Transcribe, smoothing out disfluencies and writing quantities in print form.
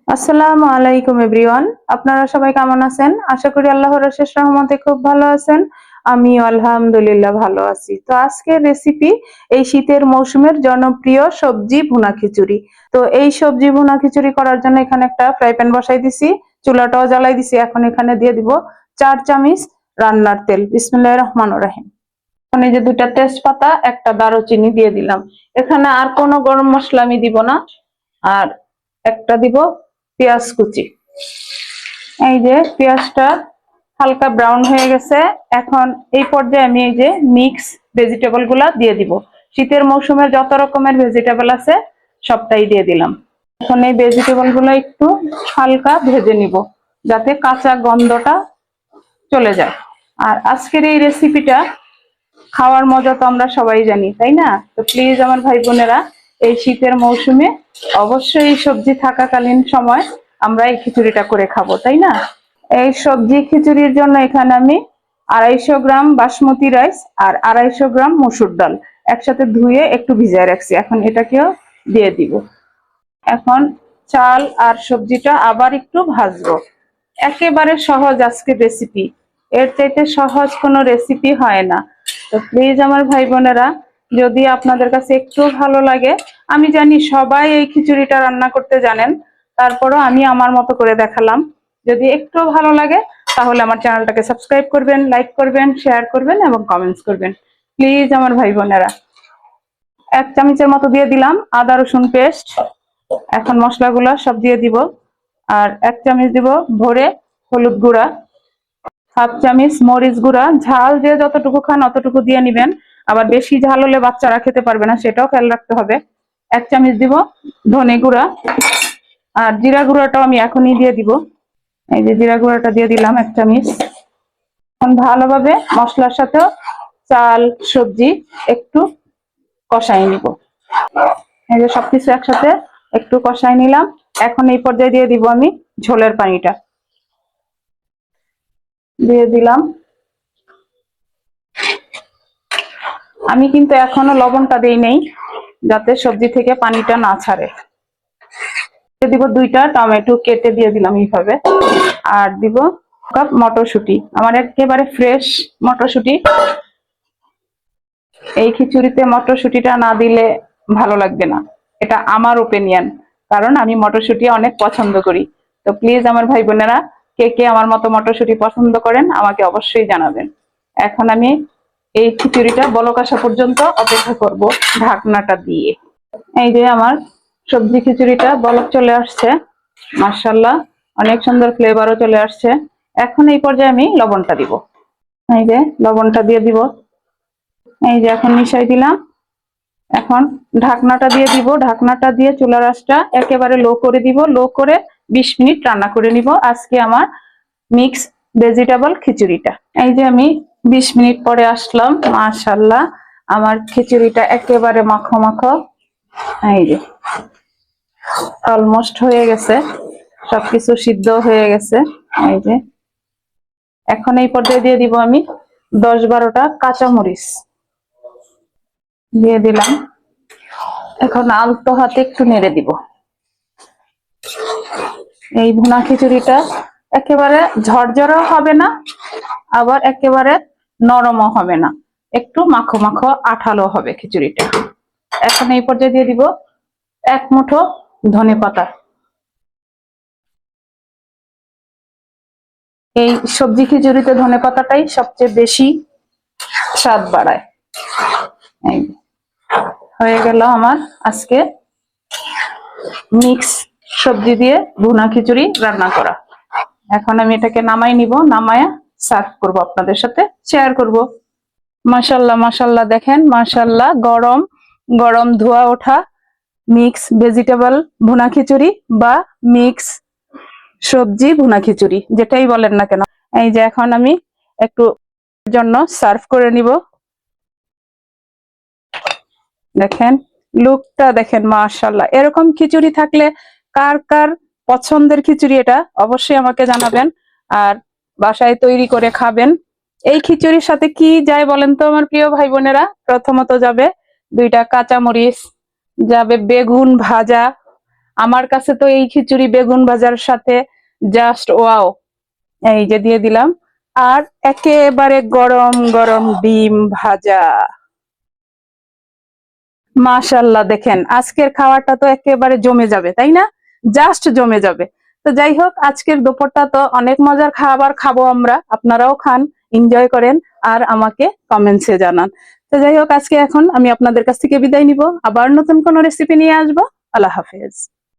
আসসালামু আলাইকুম এভরিওয়ান। আপনারা সবাই কেমন আছেন? আশা করি আল্লাহর অশেষ রহমতে খুব ভালো আছেন। আমিও আলহামদুলিল্লাহ ভালো আছি। তো আজকের রেসিপি এই শীতের মৌসুমের জনপ্রিয় সবজি ভুনা খিচুড়ি। তো এই সবজি ভুনা খিচুড়ি করার জন্য এখানে একটা ফ্রাই প্যান বসাই দিছি, চুলাটাও জ্বালাই দিছি। এখন এখানে দিয়ে দিব 4 চামচ রান্নার তেল। বিসমিল্লাহির রহমানির রহিম। এখন এই যে 2টা তেজপাতা, একটা দারুচিনি দিয়ে দিলাম। এখানে আর কোনো গরম মশলা আমি দিব না। আর একটা দিব পেঁয়াজ কুচি। এই যে পেঁয়াজটা হালকা ব্রাউন হয়ে গেছে। এখন এই পর্যায়ে আমি এই যে মিক্স ভেজিটেবল গুলা দিয়ে দিব। শীতের মৌসুমে যত রকমের ভেজিটেবল আছে সবটাই দিয়ে দিলাম। এখন এই ভেজিটেবল গুলো একটু হালকা ভেজে নিব যাতে কাঁচা গন্ধটা চলে যায়। আর আজকের এই রেসিপিটা খাওয়ার মজা তো আমরা সবাই জানি, তাই না? তো প্লিজ আমার ভাই বোনেরা, এই শীতের মৌসুমে অবশ্যই সবজি থাকাকালীন সময় আমরা এই খিচুড়িটা করে খাবো, তাই না? এই সবজি খিচুড়ির জন্য এখানে আমি 250 গ্রাম বাসমতি রাইস আর 250 গ্রাম মসুর ডাল একসাথে ধুয়ে একটু ভিজায় রাখছি। এখন এটাকেও দিয়ে দিব। এখন চাল আর সবজিটা আবার একটু ভাজবো। একেবারে সহজ আজকের রেসিপি, এর চাইতে সহজ কোনো রেসিপি হয় না। তো প্লিজ আমার ভাই বোনেরা, যদি আপনাদের কাছে একটু ভালো লাগে, আমি জানি সবাই এই খিচুড়িটা রান্না করতে জানেন, তারপরও আমি আমার মতো করে দেখালাম। যদি একটু ভালো লাগে তাহলে আমার চ্যানেলটাকে সাবস্ক্রাইব করবেন, লাইক করবেন, শেয়ার করবেন এবং কমেন্টস করবেন প্লিজ আমার ভাই বোনেরা। 1 চামচের মতো দিয়ে দিলাম আদা রসুন পেস্ট। এখন মশলাগুলো সব দিয়ে দিব। আর 1 চামচ দিব ভরে হলুদ গুঁড়া, 1/2 চামচ মরিচ গুঁড়া। ঝাল যে যতটুকু খান অতটুকু দিয়ে নিবেন, আবার বেশি ঝাল হলে বাচ্চারা খেতে পারবে না, সেটাও খেয়াল রাখতে হবে। 1 চামচ দিব ধনে গুঁড়া। আর জিরা গুঁড়াটাও আমি এখনই দিয়ে দিব। এই যে জিরা গুঁড়াটা দিয়ে দিলাম 1 চামচ। এখন ভালোভাবে মশলার সাথে চাল সবজি একটু কষাই নিব। এই যে সবকিছু একসাথে একটু কষাই নিলাম। এখন এই পর্যায়ে দিয়ে দিব আমি ঝোলের পানিটা দিয়ে দিলাম। আমি কিন্তু এখনো লবণটা দেই নেই যাতে সবজি থেকে পানিটা না ছাড়ে। দিব 2টা টমেটো কেটে দিয়ে দিলাম এইভাবে। আর দিব কাপ মটরশুঁটি, আমার একেবারে ফ্রেশ মটরশুঁটি। এই খিচুড়িতে মটরশুঁটিটা না দিলে ভালো লাগবে না, এটা আমার ওপিনিয়ন, কারণ আমি মটরশুঁটি অনেক পছন্দ করি। তো প্লিজ আমার ভাই বোনেরা, কে কে আমার মতো মটরশুঁটি পছন্দ করেন আমাকে অবশ্যই জানাবেন। এখন আমি এই খিচুড়িটা বলক আসা পর্যন্ত অপেক্ষা করব ঢাকনাটা দিয়ে। এই যে আমার সবজি খিচুড়িটা বলক চলে আসছে, মাশাআল্লাহ অনেক সুন্দর ফ্লেভারও চলে আসছে। এখন এই পর্যায়ে আমি লবণটা দিব। এই যে লবণটা দিয়ে দিব। এই যে এখন মিশাই দিলাম। এখন ঢাকনাটা দিয়ে দিব। ঢাকনাটা দিয়ে চুলার আঁচটা একেবারে লো করে দিব। লো করে 20 মিনিট রান্না করে নিব আজকে আমার মিক্স ভেজিটেবল খিচুড়িটা। এই যে আমি 20 মিনিট পরে আসলাম, মাশাআল্লাহ আমার খিচুড়িটা একেবারে মাখো মাখো। এই যে অলমোস্ট হয়ে গেছে, সবকিছু সিদ্ধ হয়ে গেছে। এই যে এখন এই পর্যায়ে দিয়ে দিব আমি 10-12টা কাঁচামরিচ দিয়ে দিলাম। এখন আলতো হাতে একটু নেড়ে দিব। এই ভুনা খিচুড়িটা একেবারে ঝরঝরও হবে না, আবার একেবারে নরমও হবে না, একটু মাখো মাখো আঠালো হবে খিচুড়িটা। এখন এই পর্যায়ে দিয়ে দিব 1 মুঠো ধনেপাতা। এই সবজি খিচুড়িতে ধনেপাতাটাই সবচেয়ে বেশি স্বাদ বাড়ায়। এই হয়ে গেল আমার আজকে মিক্স সবজি দিয়ে ভুনা খিচুড়ি রান্না করা। এখন আমি এটাকে নামাই নিব, নামায়া সার্ভ করব, আপনাদের সাথে শেয়ার করব। মাশাআল্লাহ মাশাআল্লাহ, দেখেন মাশাআল্লাহ, গরম গরম ধোয়া ওঠা মিক্স ভেজিটেবল ভুনা খিচুড়ি বা মিক্স সবজি ভুনা খিচুড়ি, যেটাই বলেন না কেন। এই যে এখন আমি একটু জন্য সার্ভ করে নিব। দেখেন লুকটা, দেখেন মাশাআল্লাহ। এরকম খিচুড়ি থাকলে কার কার পছন্দের খিচুড়ি এটা অবশ্যই আমাকে জানাবেন, আর বাসায় তৈরি করে খাবেন। এই খিচুড়ির সাথে কি যায় বলেন তো আমার প্রিয় ভাই বোনেরা? প্রথমত যাবে 2টা কাঁচামরিচ, যাবে বেগুন ভাজা, আমার কাছে তো এই খিচুড়ি বেগুন ভাজার সাথে জাস্ট ওয়াও। এই যে দিয়ে দিলাম, আর একেবারে গরম গরম ডিম ভাজা। মাশাল্লাহ, দেখেন আজকের খাওয়াটা তো একেবারে জমে যাবে, তাই না? জাস্ট জমে যাবে। তো যাই হোক, আজকের দুপুরটা তো অনেক মজার খাবার খাবো আমরা, আপনারাও খান, এনজয় করেন, আর আমাকে কমেন্টসে জানান। তো যাই হোক, আজকে এখন আমি আপনাদের কাছ থেকে বিদায় নিব, আবার নতুন কোনো রেসিপি নিয়ে আসবো। আল্লাহ হাফেজ।